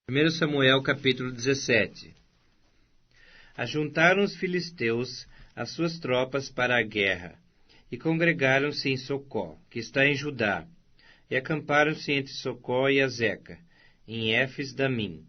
1 Samuel capítulo 17. Ajuntaram os filisteus as suas tropas para a guerra, e congregaram-se em Socó, que está em Judá, e acamparam-se entre Socó e Azeca, em Éfes-Damim.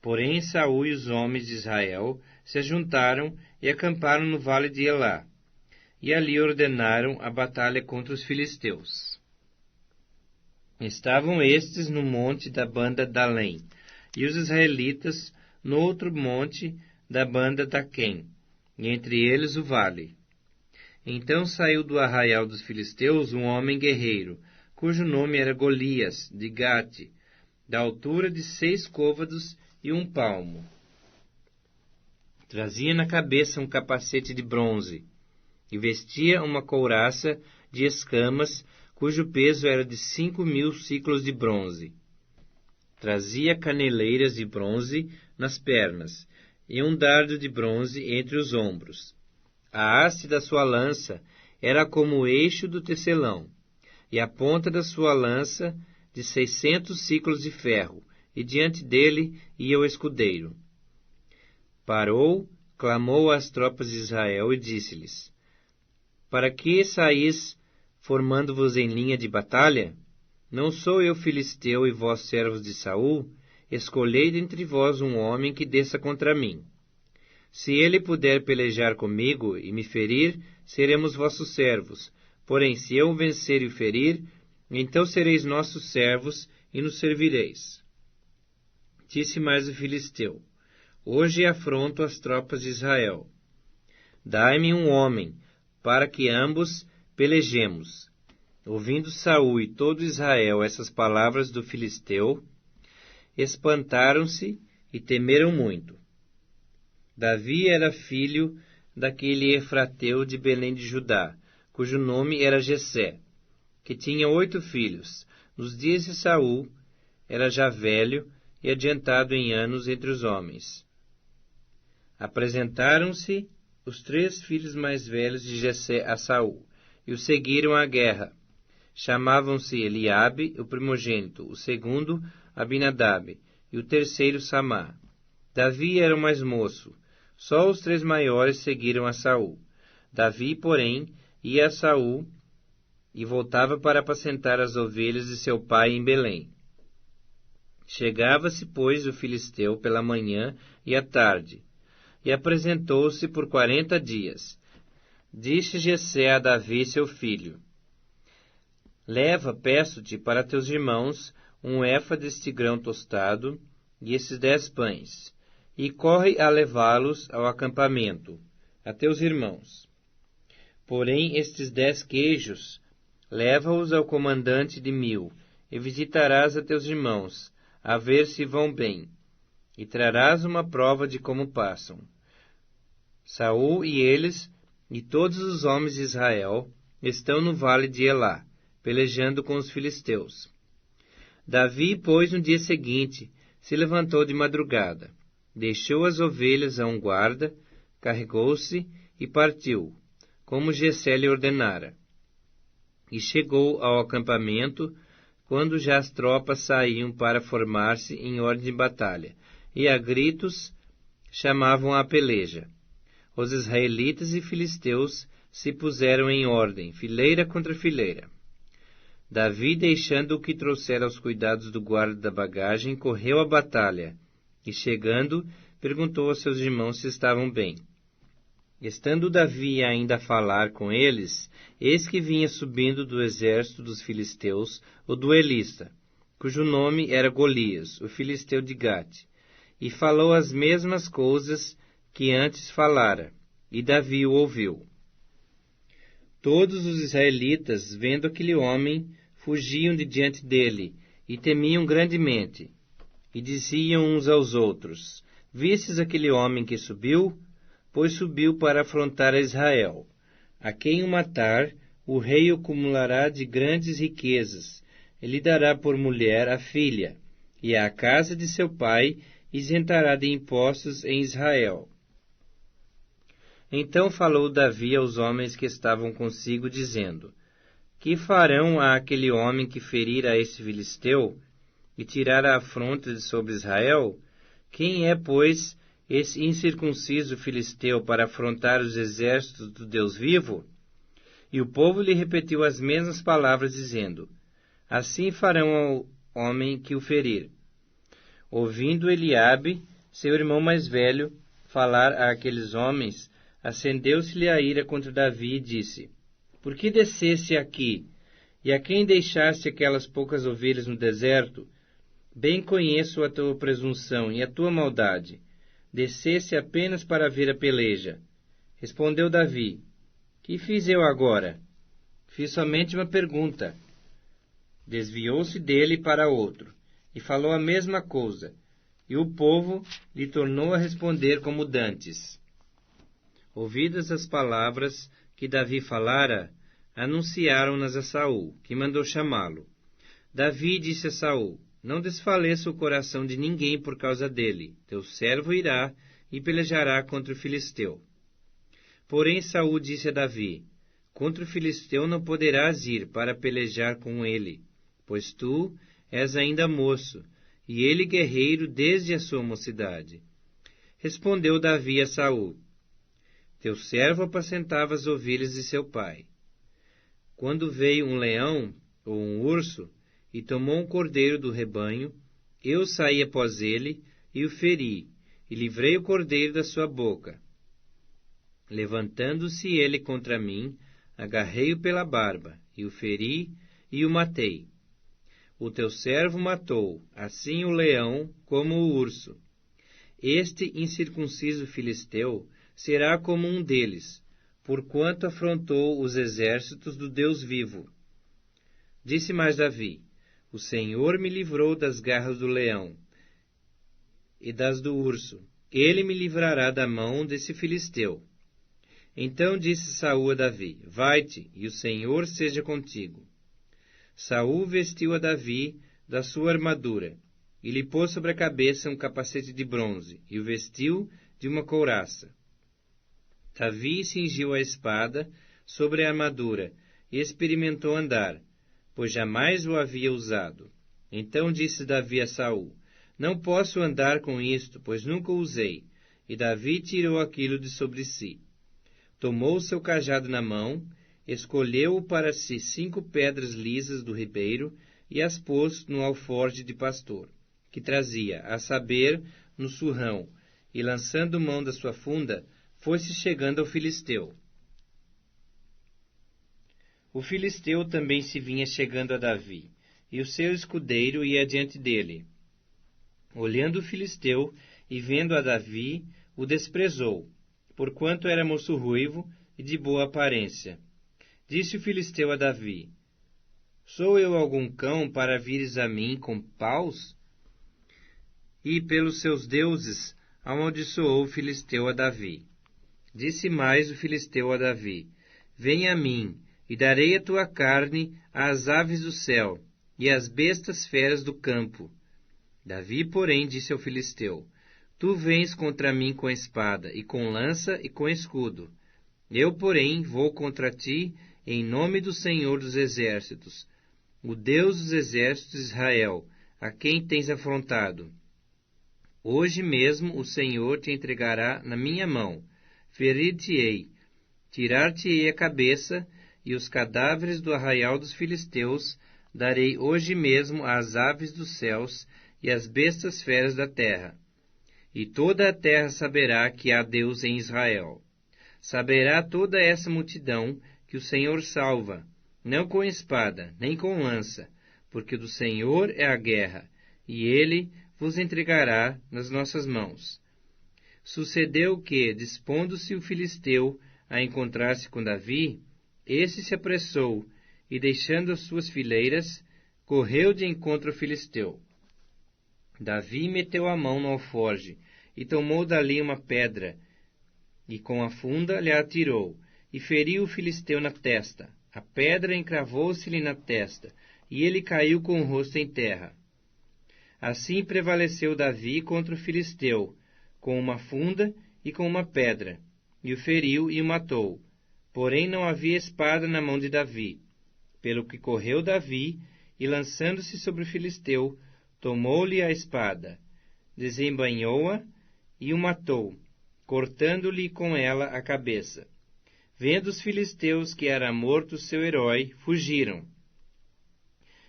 Porém Saul e os homens de Israel se ajuntaram e acamparam no vale de Elá, e ali ordenaram a batalha contra os filisteus. Estavam estes no monte da banda Dalém, e os israelitas no outro monte da banda Daquém, e entre eles o vale. Então saiu do arraial dos filisteus um homem guerreiro, cujo nome era Golias, de Gate, da altura de 6 côvados e 1 palmo. Trazia na cabeça um capacete de bronze, e vestia uma couraça de escamas, cujo peso era de 5.000 siclos de bronze. Trazia caneleiras de bronze nas pernas, e um dardo de bronze entre os ombros. A haste da sua lança era como o eixo do tecelão, e a ponta da sua lança de 600 siclos de ferro, e diante dele ia o escudeiro. Parou, clamou às tropas de Israel e disse-lhes: Para que saís formando-vos em linha de batalha? Não sou eu filisteu e vós servos de Saul? Escolhei dentre vós um homem que desça contra mim. Se ele puder pelejar comigo e me ferir, seremos vossos servos. Porém, se eu o vencer e o ferir, então sereis nossos servos e nos servireis. Disse mais o filisteu: Hoje afronto as tropas de Israel. Dai-me um homem, para que ambos pelejemos. Ouvindo Saul e todo Israel essas palavras do filisteu, espantaram-se e temeram muito. Davi era filho daquele Efrateu de Belém de Judá, cujo nome era Jessé, que tinha 8 filhos. Nos dias de Saul, era já velho e adiantado em anos entre os homens. Apresentaram-se os 3 filhos mais velhos de Jessé a Saul, e o seguiram à guerra. Chamavam-se Eliabe, o primogênito, o segundo, Abinadab, e o terceiro, Samá. Davi era o mais moço. Só os 3 maiores seguiram a Saul. Davi, porém, ia a Saul e voltava para apacentar as ovelhas de seu pai em Belém. Chegava-se, pois, o filisteu pela manhã e à tarde, e apresentou-se por 40 dias. Disse Jessé a Davi, seu filho: Leva, peço-te, para teus irmãos um efa deste grão tostado e esses 10 pães, e corre a levá-los ao acampamento, a teus irmãos. Porém, estes 10 queijos, leva-os ao comandante de 1000, e visitarás a teus irmãos, a ver se vão bem, e trarás uma prova de como passam. Saul e eles, e todos os homens de Israel, estão no vale de Elá, pelejando com os filisteus. Davi, pois, no dia seguinte, se levantou de madrugada, deixou as ovelhas a um guarda, carregou-se e partiu, como Jessé lhe ordenara. E chegou ao acampamento, quando já as tropas saíam para formar-se em ordem de batalha, e a gritos chamavam a peleja. Os israelitas e filisteus se puseram em ordem, fileira contra fileira. Davi, deixando o que trouxera aos cuidados do guarda da bagagem, correu à batalha, e chegando, perguntou aos seus irmãos se estavam bem. Estando Davi ainda a falar com eles, eis que vinha subindo do exército dos filisteus o duelista, cujo nome era Golias, o filisteu de Gate, e falou as mesmas coisas que antes falara, e Davi o ouviu. Todos os israelitas, vendo aquele homem, fugiam de diante dele, e temiam grandemente. E diziam uns aos outros: Vistes aquele homem que subiu? Pois subiu para afrontar a Israel. A quem o matar, o rei o acumulará de grandes riquezas, e lhe dará por mulher a filha, e a casa de seu pai isentará de impostos em Israel. Então falou Davi aos homens que estavam consigo, dizendo: Que farão a aquele homem que ferir a esse filisteu? e tirar a afronta de sobre Israel? Quem é, pois, esse incircunciso filisteu para afrontar os exércitos do Deus vivo? E o povo lhe repetiu as mesmas palavras, dizendo: Assim farão ao homem que o ferir. Ouvindo Eliabe, seu irmão mais velho, falar àqueles homens, acendeu-se-lhe a ira contra Davi e disse: Por que descesse aqui, e a quem deixaste aquelas poucas ovelhas no deserto? Bem conheço a tua presunção e a tua maldade. Descesse apenas para ver a peleja. Respondeu Davi: Que fiz eu agora? Fiz somente uma pergunta. Desviou-se dele para outro, e falou a mesma coisa, e o povo lhe tornou a responder como dantes. Ouvidas as palavras que Davi falara, anunciaram-nas a Saul, que mandou chamá-lo. Davi disse a Saul: Não desfaleça o coração de ninguém por causa dele. Teu servo irá e pelejará contra o filisteu. Porém Saul disse a Davi: Contra o filisteu não poderás ir para pelejar com ele, pois tu és ainda moço, e ele guerreiro desde a sua mocidade. Respondeu Davi a Saul: Teu servo apacentava as ovelhas de seu pai. Quando veio um leão ou um urso e tomou um cordeiro do rebanho, eu saí após ele e o feri, e livrei o cordeiro da sua boca. Levantando-se ele contra mim, agarrei-o pela barba, e o feri, e o matei. O teu servo matou, assim o leão como o urso. Este incircunciso filisteu será como um deles, porquanto afrontou os exércitos do Deus vivo. Disse mais Davi: O Senhor me livrou das garras do leão e das do urso. Ele me livrará da mão desse filisteu. Então disse Saul a Davi: Vai-te, e o Senhor seja contigo. Saul vestiu a Davi da sua armadura, e lhe pôs sobre a cabeça um capacete de bronze, e o vestiu de uma couraça. Davi cingiu a espada sobre a armadura, e experimentou andar, pois jamais o havia usado. Então disse Davi a Saul: Não posso andar com isto, pois nunca o usei. E Davi tirou aquilo de sobre si. Tomou seu cajado na mão, escolheu para si 5 pedras lisas do ribeiro e as pôs no alforje de pastor, que trazia, a saber, no surrão, e lançando mão da sua funda, foi-se chegando ao filisteu. O filisteu também se vinha chegando a Davi, e o seu escudeiro ia adiante dele. Olhando o filisteu e vendo a Davi, o desprezou, porquanto era moço ruivo e de boa aparência. Disse o filisteu a Davi: Sou eu algum cão para vires a mim com paus? E pelos seus deuses amaldiçoou o filisteu a Davi. Disse mais o filisteu a Davi: Vem a mim, e darei a tua carne às aves do céu e às bestas feras do campo. Davi, porém, disse ao filisteu: Tu vens contra mim com espada, e com lança, e com escudo. Eu, porém, vou contra ti em nome do Senhor dos Exércitos, o Deus dos Exércitos de Israel, a quem tens afrontado. Hoje mesmo o Senhor te entregará na minha mão. Ferir-te-ei, tirar-te-ei a cabeça, e os cadáveres do arraial dos filisteus darei hoje mesmo às aves dos céus e às bestas feras da terra. E toda a terra saberá que há Deus em Israel. Saberá toda essa multidão que o Senhor salva, não com espada, nem com lança, porque do Senhor é a guerra, e ele vos entregará nas nossas mãos. Sucedeu que, dispondo-se o filisteu a encontrar-se com Davi, esse se apressou, e deixando as suas fileiras, correu de encontro ao filisteu. Davi meteu a mão no alforje, e tomou dali uma pedra, e com a funda lhe atirou, e feriu o filisteu na testa. A pedra encravou-se-lhe na testa, e ele caiu com o rosto em terra. Assim prevaleceu Davi contra o filisteu, com uma funda e com uma pedra, e o feriu e o matou. Porém não havia espada na mão de Davi, pelo que correu Davi, e lançando-se sobre o filisteu, tomou-lhe a espada, desembainhou-a e o matou, cortando-lhe com ela a cabeça. Vendo os filisteus que era morto seu herói, fugiram.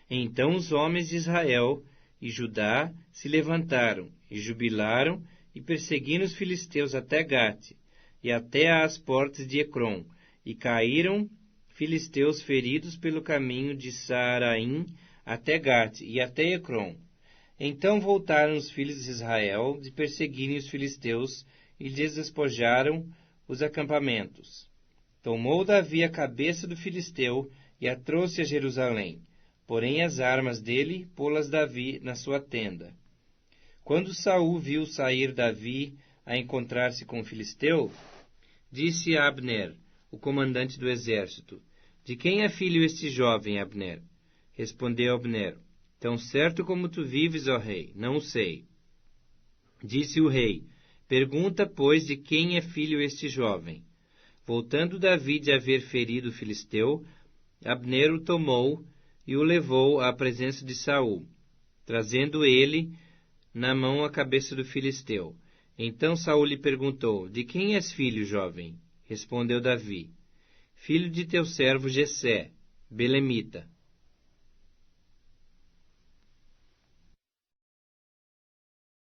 Então os homens de Israel e Judá se levantaram e jubilaram e perseguiram os filisteus até Gate e até às portas de Ecrom, e caíram filisteus feridos pelo caminho de Saaraim até Gate e até Ecrom. Então voltaram os filhos de Israel de perseguirem os filisteus e lhes despojaram os acampamentos. Tomou Davi a cabeça do filisteu e a trouxe a Jerusalém, porém as armas dele pô-las Davi na sua tenda. Quando Saul viu sair Davi a encontrar-se com o filisteu, disse a Abner, o comandante do exército: De quem é filho este jovem, Abner? Respondeu Abner: Tão certo como tu vives, ó rei, não o sei. Disse o rei: Pergunta, pois, de quem é filho este jovem. Voltando Davi de haver ferido o filisteu, Abner o tomou e o levou à presença de Saul, trazendo ele na mão a cabeça do filisteu. Então Saul lhe perguntou: De quem és filho, jovem? Respondeu Davi: Filho de teu servo Jessé, belemita.